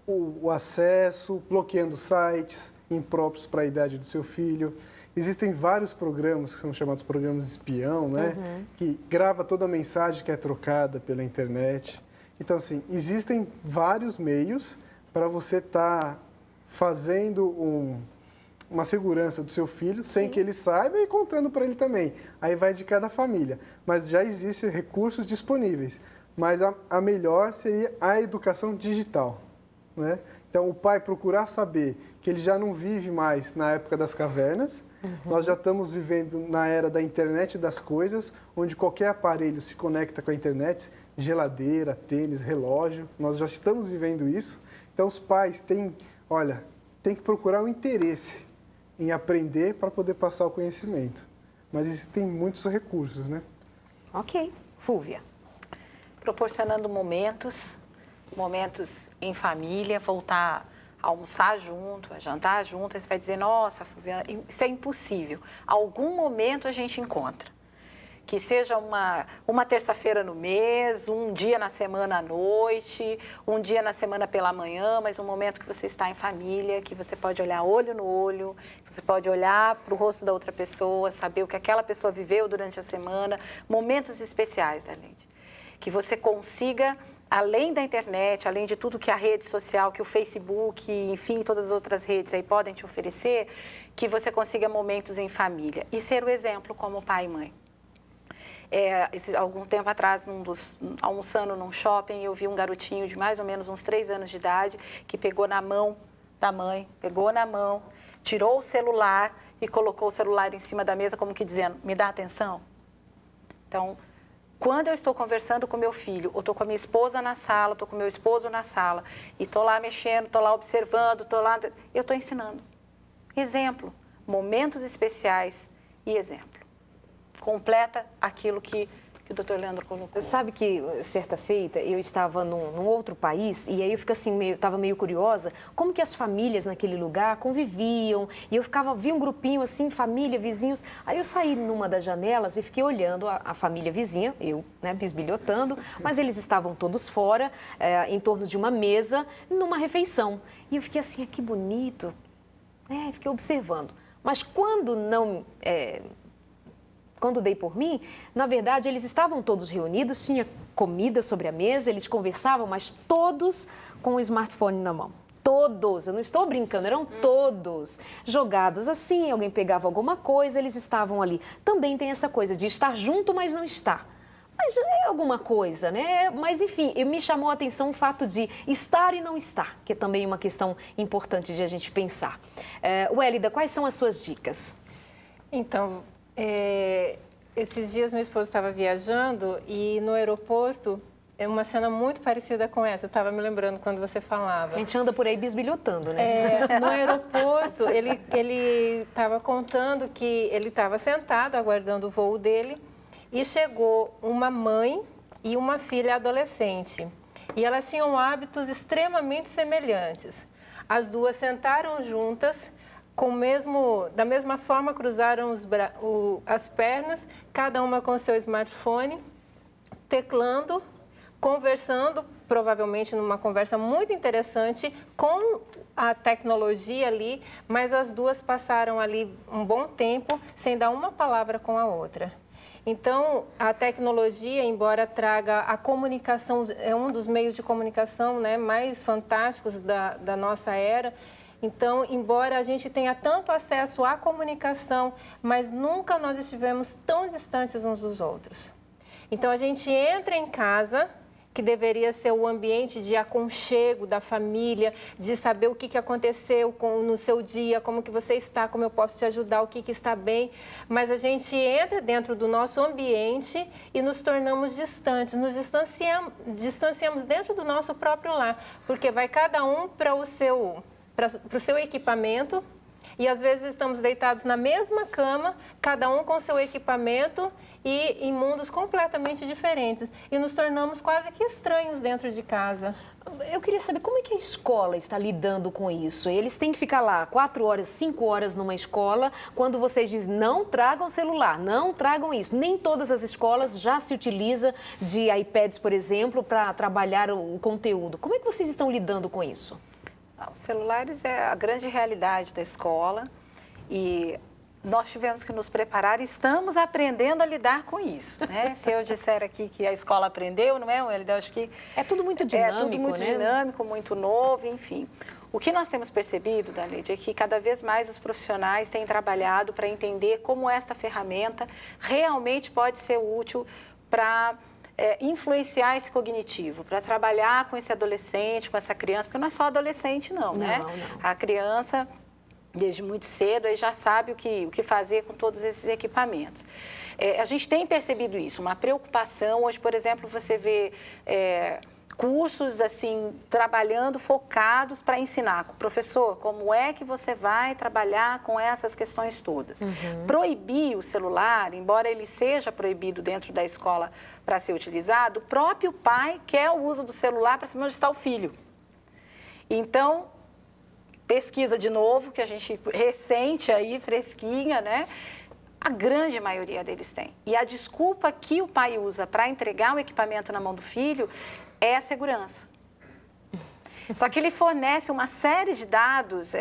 o acesso, bloqueando sites impróprios para a idade do seu filho. Existem vários programas que são chamados programas espião, né? Que grava toda a mensagem que é trocada pela internet. Então, assim, existem vários meios para você estar fazendo uma segurança do seu filho, sem que ele saiba e contando para ele também. Aí vai de cada família. Mas já existem recursos disponíveis. Mas a melhor seria a educação digital, né? Então, o pai procurar saber que ele já não vive mais na época das cavernas. Nós já estamos vivendo na era da internet das coisas, onde qualquer aparelho se conecta com a internet, geladeira, tênis, relógio. Nós já estamos vivendo isso. Então, os pais têm que procurar um interesse em aprender para poder passar o conhecimento. Mas existem muitos recursos, né? Ok. Fúvia. Proporcionando momentos em família, voltar a almoçar junto, a jantar junto, aí você vai dizer, nossa, Fúvia, isso é impossível. Algum momento a gente encontra. Que seja uma terça-feira no mês, um dia na semana à noite, um dia na semana pela manhã, mas um momento que você está em família, que você pode olhar olho no olho, você pode olhar para o rosto da outra pessoa, saber o que aquela pessoa viveu durante a semana, momentos especiais, né, Leide? Que você consiga, além da internet, além de tudo que a rede social, que o Facebook, enfim, todas as outras redes aí podem te oferecer, que você consiga momentos em família e ser o exemplo como pai e mãe. Algum tempo atrás, almoçando num shopping, eu vi um garotinho de mais ou menos uns 3 anos de idade que pegou na mão da mãe, tirou o celular e colocou o celular em cima da mesa como que dizendo, me dá atenção. Então, quando eu estou conversando com meu filho, ou estou com a minha esposa na sala, estou com meu esposo na sala, e estou lá mexendo, estou lá observando, eu estou ensinando. Exemplo, momentos especiais e exemplo. Completa aquilo que que o doutor Leandro colocou. Sabe que, certa feita, eu estava num outro país e aí eu fico assim, estava meio curiosa, como que as famílias naquele lugar conviviam, e eu vi um grupinho assim, família, vizinhos, aí eu saí numa das janelas e fiquei olhando a família vizinha, eu, né, bisbilhotando, mas eles estavam todos fora, em torno de uma mesa, numa refeição. E eu fiquei assim, que bonito, né, fiquei observando. Mas quando dei por mim, na verdade, eles estavam todos reunidos, tinha comida sobre a mesa, eles conversavam, mas todos com o smartphone na mão. Todos, eu não estou brincando, eram todos jogados assim, alguém pegava alguma coisa, eles estavam ali. Também tem essa coisa de estar junto, mas não estar. Mas é alguma coisa, né? Mas, enfim, me chamou a atenção o fato de estar e não estar, que é também uma questão importante de a gente pensar. Wélida, quais são as suas dicas? Então, esses dias meu esposo estava viajando e no aeroporto é uma cena muito parecida com essa. Eu estava me lembrando quando você falava. A gente anda por aí bisbilhotando, né? No aeroporto, ele estava contando que ele estava sentado aguardando o voo dele e chegou uma mãe e uma filha adolescente. E elas tinham hábitos extremamente semelhantes. As duas sentaram juntas, da mesma forma cruzaram as pernas, cada uma com seu smartphone, teclando, conversando, provavelmente numa conversa muito interessante com a tecnologia ali, mas as duas passaram ali um bom tempo sem dar uma palavra com a outra. Então, a tecnologia, embora traga a comunicação, é um dos meios de comunicação, né, mais fantásticos da nossa era. Então, embora a gente tenha tanto acesso à comunicação, mas nunca nós estivemos tão distantes uns dos outros. Então, a gente entra em casa, que deveria ser o ambiente de aconchego da família, de saber o que aconteceu no seu dia, como que você está, como eu posso te ajudar, o que está bem. Mas a gente entra dentro do nosso ambiente e nos tornamos distantes, nos distanciamos dentro do nosso próprio lar, porque vai cada um para o seu equipamento e às vezes estamos deitados na mesma cama, cada um com seu equipamento e em mundos completamente diferentes e nos tornamos quase que estranhos dentro de casa. Eu queria saber como é que a escola está lidando com isso. Eles têm que ficar lá 4 horas, 5 horas numa escola, quando vocês dizem não tragam celular, não tragam isso. Nem todas as escolas já se utiliza de iPads, por exemplo, para trabalhar o conteúdo. Como é que vocês estão lidando com isso? Os celulares é a grande realidade da escola e nós tivemos que nos preparar e estamos aprendendo a lidar com isso, né? Se eu disser aqui que a escola aprendeu, não é, Wélida? Eu acho que é tudo muito dinâmico, né? É tudo muito dinâmico, muito novo, enfim. O que nós temos percebido, Daleide, é que cada vez mais os profissionais têm trabalhado para entender como esta ferramenta realmente pode ser útil para influenciar esse cognitivo, para trabalhar com esse adolescente, com essa criança, porque não é só adolescente não, né? Não. A criança, desde muito cedo, aí já sabe o que fazer com todos esses equipamentos. A gente tem percebido isso, uma preocupação. Hoje, por exemplo, você vê cursos assim, trabalhando, focados para ensinar. Professor, como é que você vai trabalhar com essas questões todas? Proibir o celular, embora ele seja proibido dentro da escola para ser utilizado, o próprio pai quer o uso do celular para saber onde está o filho. Então, pesquisa de novo, que a gente recente aí, fresquinha, né? A grande maioria deles tem. E a desculpa que o pai usa para entregar o equipamento na mão do filho é a segurança. Só que ele fornece uma série de dados,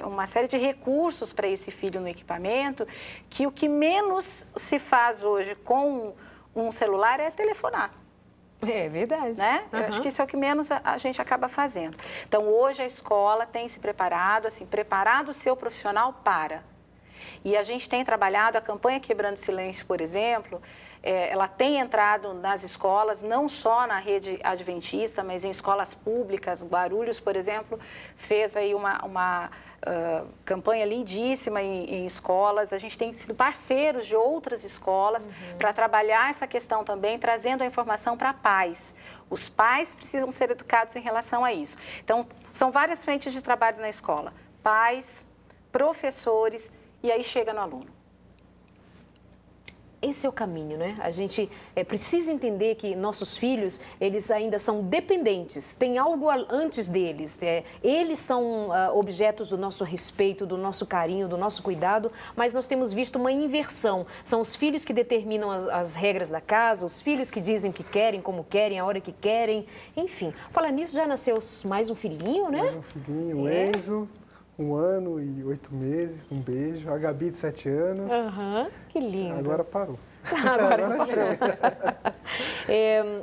uma série de recursos para esse filho no equipamento, que o que menos se faz hoje com um celular é telefonar. É verdade. Né? Eu acho que isso é o que menos a gente acaba fazendo. Então, hoje a escola tem se preparado, assim, preparado o seu profissional para. E a gente tem trabalhado, a campanha Quebrando o Silêncio, por exemplo, ela tem entrado nas escolas, não só na rede adventista, mas em escolas públicas. Guarulhos, por exemplo, fez aí uma campanha lindíssima em escolas. A gente tem sido parceiros de outras escolas para trabalhar essa questão também, trazendo a informação para pais. Os pais precisam ser educados em relação a isso. Então, são várias frentes de trabalho na escola. Pais, professores, e aí chega no aluno. esse é o caminho, né? A gente precisa entender que nossos filhos, eles ainda são dependentes, tem algo antes deles. Eles são objetos do nosso respeito, do nosso carinho, do nosso cuidado, mas nós temos visto uma inversão. São os filhos que determinam as regras da casa, os filhos que dizem o que querem, como querem, a hora que querem, enfim. Falar nisso, já nasceu mais um filhinho, né? Mais um filhinho, o Enzo. 1 ano e 8 meses, um beijo. A Gabi, de 7 anos. Que lindo. Agora parou. Agora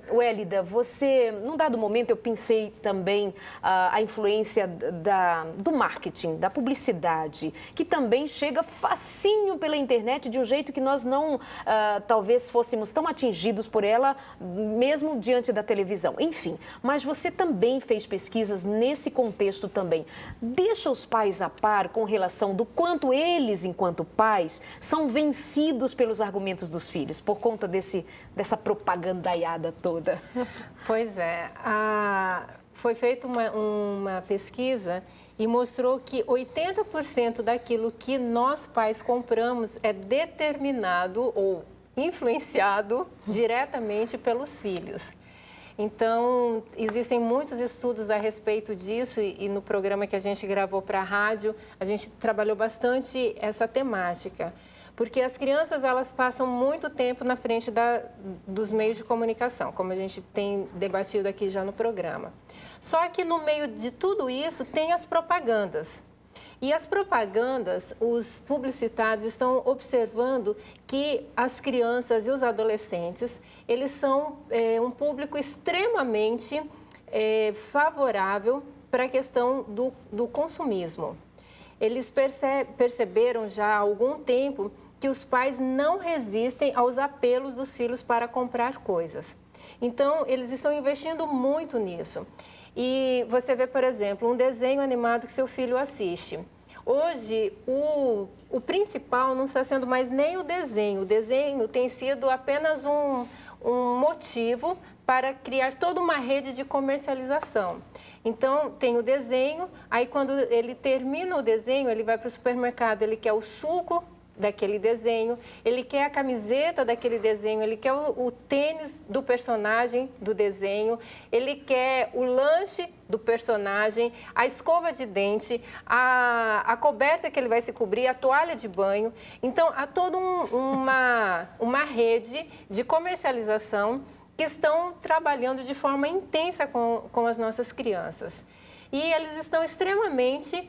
Wélida, você, num dado momento, eu pensei também a influência do marketing, da publicidade, que também chega facinho pela internet de um jeito que nós não, talvez, fôssemos tão atingidos por ela, mesmo diante da televisão. Enfim, mas você também fez pesquisas nesse contexto também. Deixa os pais a par com relação do quanto eles, enquanto pais, são vencidos pelos argumentos dos filhos, por conta dessa propagandaiada toda. Pois é, foi feita uma pesquisa e mostrou que 80% daquilo que nós pais compramos é determinado ou influenciado diretamente pelos filhos. Então, existem muitos estudos a respeito disso e no programa que a gente gravou para a rádio, a gente trabalhou bastante essa temática. Porque as crianças, elas passam muito tempo na frente dos meios de comunicação, como a gente tem debatido aqui já no programa. Só que no meio de tudo isso tem as propagandas. E as propagandas, os publicitários estão observando que as crianças e os adolescentes, eles são um público extremamente favorável para a questão do consumismo. Eles perceberam já há algum tempo que os pais não resistem aos apelos dos filhos para comprar coisas. Então, eles estão investindo muito nisso. E você vê, por exemplo, um desenho animado que seu filho assiste. Hoje, o principal não está sendo mais nem o desenho. O desenho tem sido apenas um motivo para criar toda uma rede de comercialização. Então, tem o desenho, aí quando ele termina o desenho, ele vai para o supermercado, ele quer o suco daquele desenho, ele quer a camiseta daquele desenho, ele quer o tênis do personagem do desenho, ele quer o lanche do personagem, a escova de dente, a coberta que ele vai se cobrir, a toalha de banho. Então, há toda uma rede de comercialização que estão trabalhando de forma intensa com as nossas crianças. E eles estão extremamente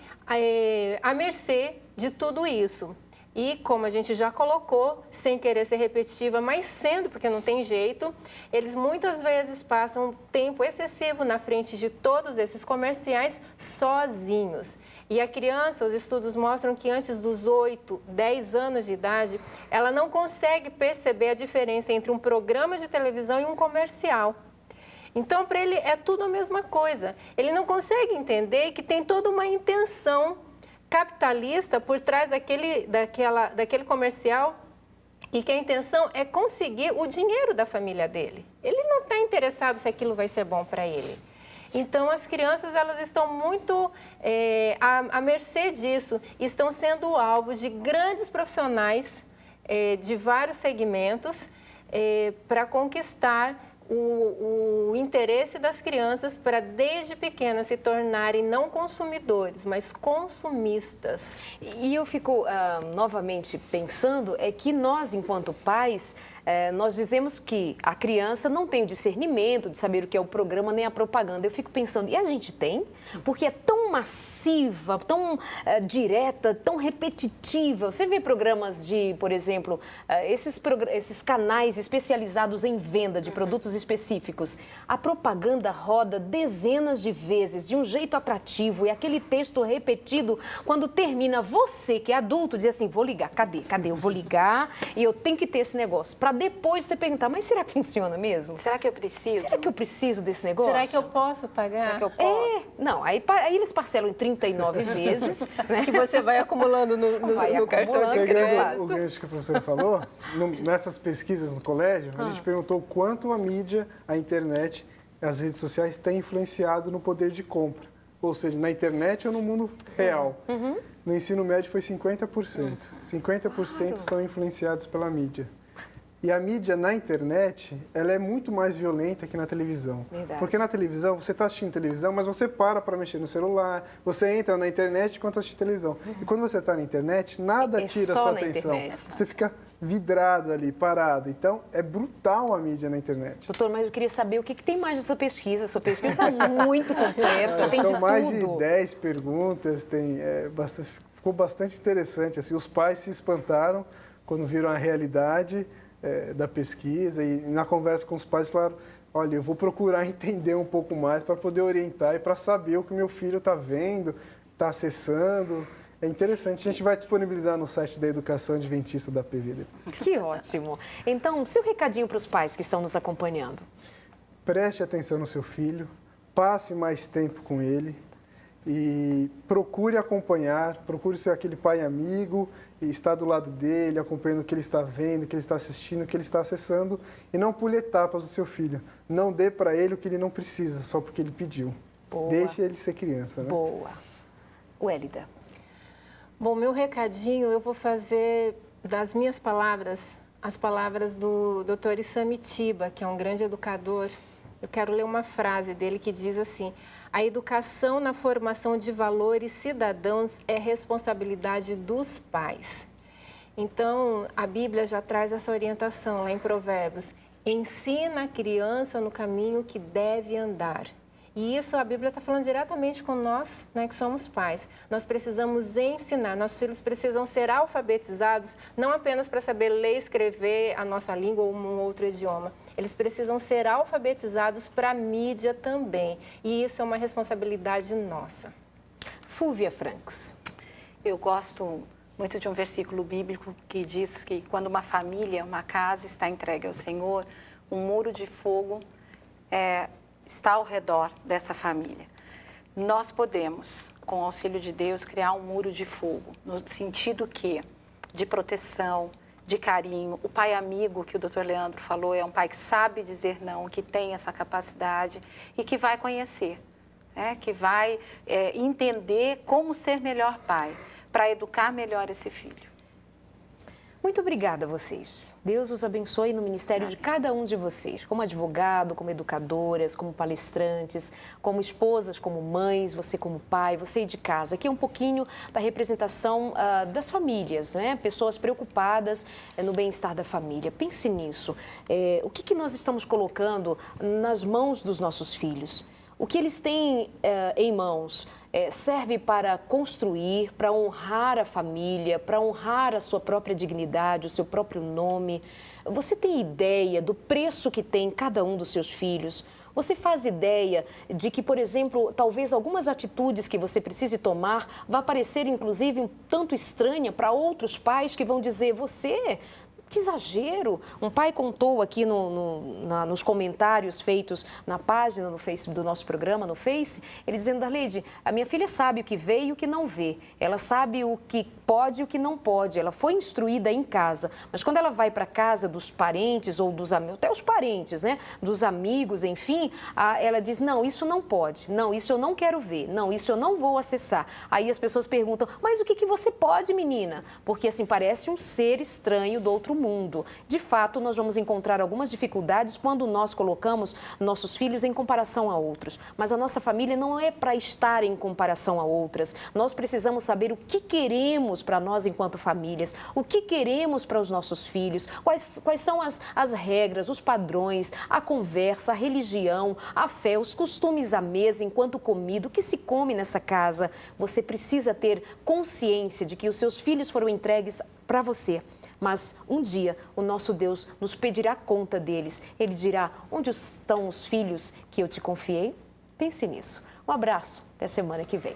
à mercê de tudo isso. E, como a gente já colocou, sem querer ser repetitiva, mas sendo, porque não tem jeito, eles muitas vezes passam tempo excessivo na frente de todos esses comerciais sozinhos. E a criança, os estudos mostram que antes dos 8, 10 anos de idade, ela não consegue perceber a diferença entre um programa de televisão e um comercial. Então, para ele, é tudo a mesma coisa. Ele não consegue entender que tem toda uma intenção capitalista por trás daquele comercial e que a intenção é conseguir o dinheiro da família dele. Ele não está interessado se aquilo vai ser bom para ele. Então, as crianças, elas estão muito à mercê disso, estão sendo alvos de grandes profissionais de vários segmentos para conquistar o interesse das crianças para, desde pequenas, se tornarem não consumidores, mas consumistas. E eu fico novamente pensando que nós, enquanto pais, nós dizemos que a criança não tem o discernimento de saber o que é o programa nem a propaganda. Eu fico pensando, e a gente tem? Porque é tão massiva, tão direta, tão repetitiva. Você vê programas de, por exemplo, esses canais especializados em venda de produtos específicos. A propaganda roda dezenas de vezes, de um jeito atrativo, e aquele texto repetido, quando termina, você que é adulto, diz assim, vou ligar, cadê? Eu vou ligar e eu tenho que ter esse negócio. Para depois você perguntar, mas será que funciona mesmo? Será que eu preciso? Será que eu preciso desse negócio? Será que eu posso pagar? Será que eu posso? Não, aí eles parcelam em 39 vezes, né? Que você vai acumulando no cartão de Pegando o crédito. gancho que a professora falou, nessas pesquisas no colégio, a gente perguntou quanto a mídia, a internet, as redes sociais têm influenciado no poder de compra. Ou seja, na internet ou no mundo real. No ensino médio foi 50%. 50% são influenciados pela mídia. E a mídia na internet, ela é muito mais violenta que na televisão. Verdade. Porque na televisão, você está assistindo televisão, mas você para mexer no celular, você entra na internet enquanto assiste televisão. E quando você está na internet, nada tira a sua atenção. Você fica vidrado ali, parado. Então, é brutal a mídia na internet. Doutor, mas eu queria saber o que tem mais nessa pesquisa. Sua pesquisa está muito completa, tem de tudo. São mais de 10 perguntas, ficou bastante interessante. Assim, os pais se espantaram quando viram a realidade da pesquisa e na conversa com os pais falaram, olha, eu vou procurar entender um pouco mais para poder orientar e para saber o que meu filho está vendo, está acessando. É interessante, a gente vai disponibilizar no site da Educação Adventista da PV. Que ótimo. Então, seu recadinho para os pais que estão nos acompanhando. Preste atenção no seu filho, passe mais tempo com ele e procure acompanhar, procure ser aquele pai amigo e estar do lado dele, acompanhando o que ele está vendo, o que ele está assistindo, o que ele está acessando e não pule etapas do seu filho. Não dê para ele o que ele não precisa, só porque ele pediu. Boa. Deixe ele ser criança, né? Boa. Wélida. Bom, meu recadinho eu vou fazer das minhas palavras, as palavras do Dr. Isamitiba, que é um grande educador. Eu quero ler uma frase dele que diz assim: a educação na formação de valores cidadãos é responsabilidade dos pais. Então, a Bíblia já traz essa orientação lá em Provérbios. Ensina a criança no caminho que deve andar. E isso a Bíblia está falando diretamente com nós, né, que somos pais. Nós precisamos ensinar, nossos filhos precisam ser alfabetizados, não apenas para saber ler e escrever a nossa língua ou um outro idioma. Eles precisam ser alfabetizados para a mídia também. E isso é uma responsabilidade nossa. Fúvia Franks. Eu gosto muito de um versículo bíblico que diz que quando uma família, uma casa está entregue ao Senhor, um muro de fogo está ao redor dessa família. Nós podemos, com o auxílio de Deus, criar um muro de fogo, no sentido que de proteção, de carinho. O pai amigo que o Dr. Leandro falou é um pai que sabe dizer não, que tem essa capacidade e que vai conhecer, que vai entender como ser melhor pai, para educar melhor esse filho. Muito obrigada a vocês. Deus os abençoe no ministério de cada um de vocês, como advogado, como educadoras, como palestrantes, como esposas, como mães, você como pai, você aí de casa. Aqui é um pouquinho da representação das famílias, né? Pessoas preocupadas no bem-estar da família. Pense nisso. O que nós estamos colocando nas mãos dos nossos filhos? O que eles têm em mãos serve para construir, para honrar a família, para honrar a sua própria dignidade, o seu próprio nome. Você tem ideia do preço que tem cada um dos seus filhos? Você faz ideia de que, por exemplo, talvez algumas atitudes que você precise tomar vá parecer, inclusive, um tanto estranha para outros pais que vão dizer, você... Que exagero! Um pai contou aqui nos comentários feitos na página no Face, do nosso programa, no Face, ele dizendo, Darleide, a minha filha sabe o que vê e o que não vê. Ela sabe o que pode e o que não pode. Ela foi instruída em casa, mas quando ela vai para casa dos parentes ou dos amigos, até os parentes, né? Dos amigos, enfim, ela diz, não, isso não pode. Não, isso eu não quero ver. Não, isso eu não vou acessar. Aí as pessoas perguntam, mas o que você pode, menina? Porque assim, parece um ser estranho do outro mundo. De fato, nós vamos encontrar algumas dificuldades quando nós colocamos nossos filhos em comparação a outros. Mas a nossa família não é para estar em comparação a outras. Nós precisamos saber o que queremos para nós enquanto famílias, o que queremos para os nossos filhos, quais são as regras, os padrões, a conversa, a religião, a fé, os costumes à mesa enquanto comida, o que se come nessa casa. Você precisa ter consciência de que os seus filhos foram entregues para você. Mas um dia o nosso Deus nos pedirá conta deles. Ele dirá, onde estão os filhos que eu te confiei? Pense nisso. Um abraço, até semana que vem.